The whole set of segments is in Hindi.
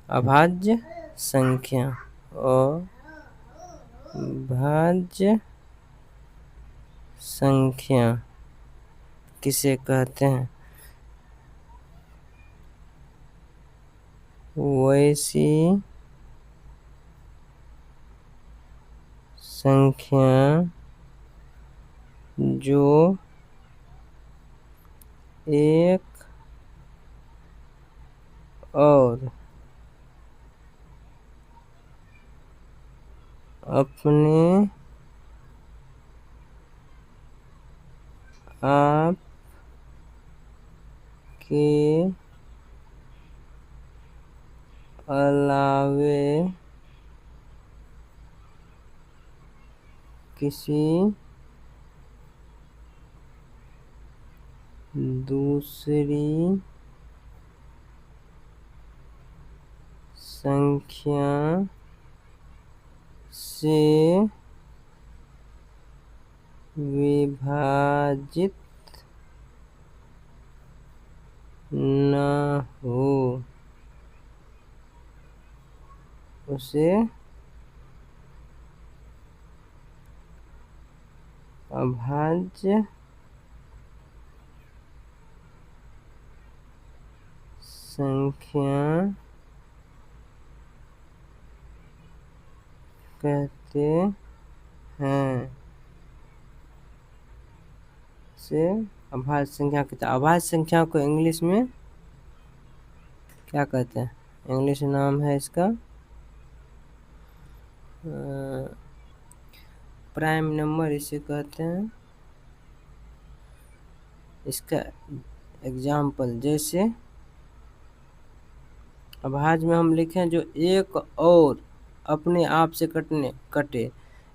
अभाज्य संख्या और भाज्य संख्या किसे कहते हैं? वैसी संख्या जो एक और अपने आप के अलावे किसी दूसरी संख्या से विभाजित न हो उसे अभाज्य संख्या कहते हैं। से अभाज्य संख्या कहते हैं। अभाज्य संख्या को इंग्लिश में क्या कहते हैं? इंग्लिश नाम है इसका प्राइम नंबर इसे कहते हैं। इसका एग्जाम्पल जैसे अभाज्य में हम लिखें जो एक और अपने आप से कटे,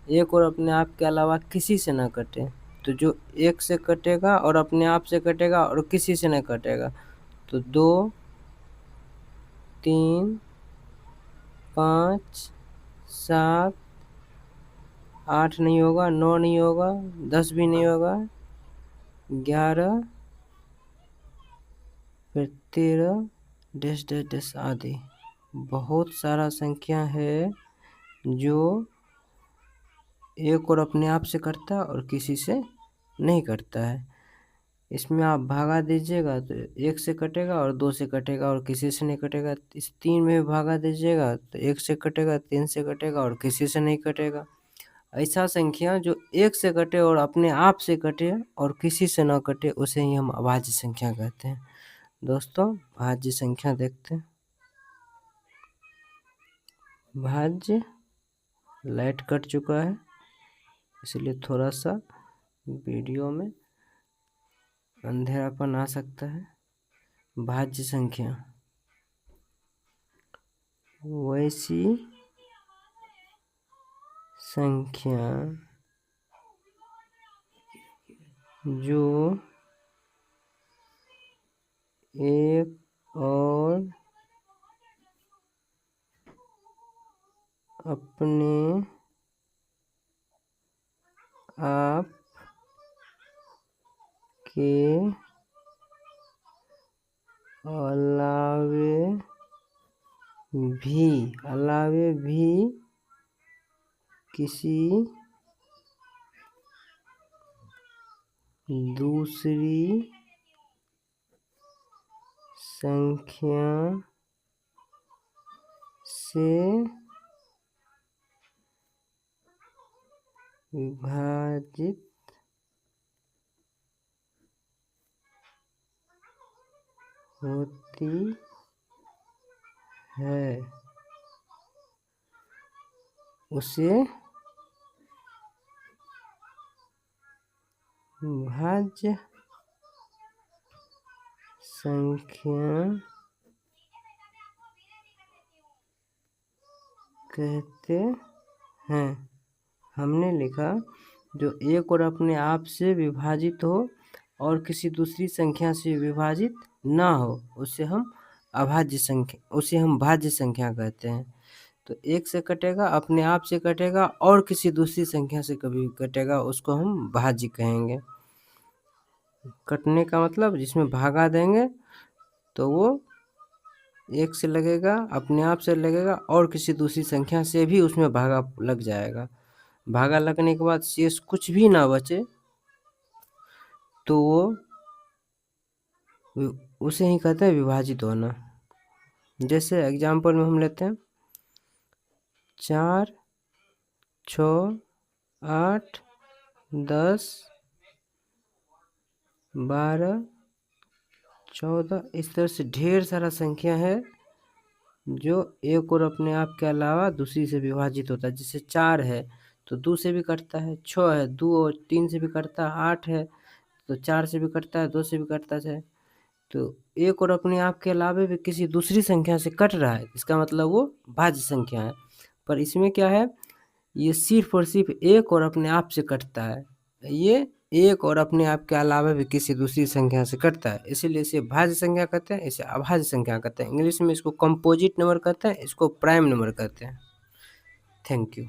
एक और अपने आप के अलावा किसी से ना कटे। तो जो एक से कटेगा और अपने आप से कटेगा और किसी से नहीं कटेगा, तो 2, 3, 5, 7, 8 नहीं होगा, 9 नहीं होगा, 10 भी नहीं होगा, 11, फिर 13 डैश डैश डैश आदि। बहुत सारा संख्या है जो एक और अपने आप से कटता है और किसी से नहीं कटता है। इसमें आप भागा दीजिएगा तो 1 से कटेगा और 2 से कटेगा और किसी से नहीं कटेगा। इस 3 में भी भागा दीजिएगा तो 1 से कटेगा, 3 से कटेगा और किसी से नहीं कटेगा। ऐसा संख्या जो 1 से कटे और अपने आप से कटे और किसी से ना कटे उसे ही हम अभाज्य संख्या कहते हैं। दोस्तों भाज्य संख्या देखते हैं। भाज्य लाइट कट चुका है इसलिए थोड़ा सा वीडियो में अंधेरापन आ सकता है। भाज्य संख्या वैसी संख्या जो एक और अपने आप के अलावे भी किसी दूसरी संख्या से विभाजित होती है उसे भाज्य संख्या कहते हैं। हमने लिखा जो एक और अपने आप से विभाजित हो और किसी दूसरी संख्या से विभाजित ना हो उसे हम भाज्य संख्या कहते हैं। तो 1 से कटेगा, अपने आप से कटेगा और किसी दूसरी संख्या से कभी कटेगा उसको हम भाज्य कहेंगे। कटने का मतलब जिसमें भागा देंगे तो वो 1 से लगेगा, अपने आप से लगेगा और किसी दूसरी संख्या से भी उसमें भागा लग जाएगा। भागा लगने के बाद शेष कुछ भी ना बचे तो वो उसे ही कहते हैं विभाजित होना। जैसे एग्जाम्पल में हम लेते हैं 4, 6, 8, 10, 12, 14, इस तरह से ढेर सारा संख्या है जो एक और अपने आप के अलावा दूसरी से विभाजित होता है। जैसे 4 है तो 2 से भी कटता है, 6 है 2 और 3 से भी कटता है, 8 है तो 4 से भी कटता है, 2 से भी कटता है। तो एक और अपने आप के अलावा भी किसी दूसरी संख्या से कट रहा है, इसका मतलब वो भाज्य संख्या है। पर इसमें क्या है, ये सिर्फ और सिर्फ एक और अपने आप से कटता है। ये एक और अपने आप के अलावा भी किसी दूसरी संख्या से कटता है, इसीलिए इसे भाज्य संख्या कहते हैं, इसे अभाज्य संख्या कहते हैं। इंग्लिश में इसको कंपोजिट नंबर कहते हैं, इसको प्राइम नंबर कहते हैं। Thank you.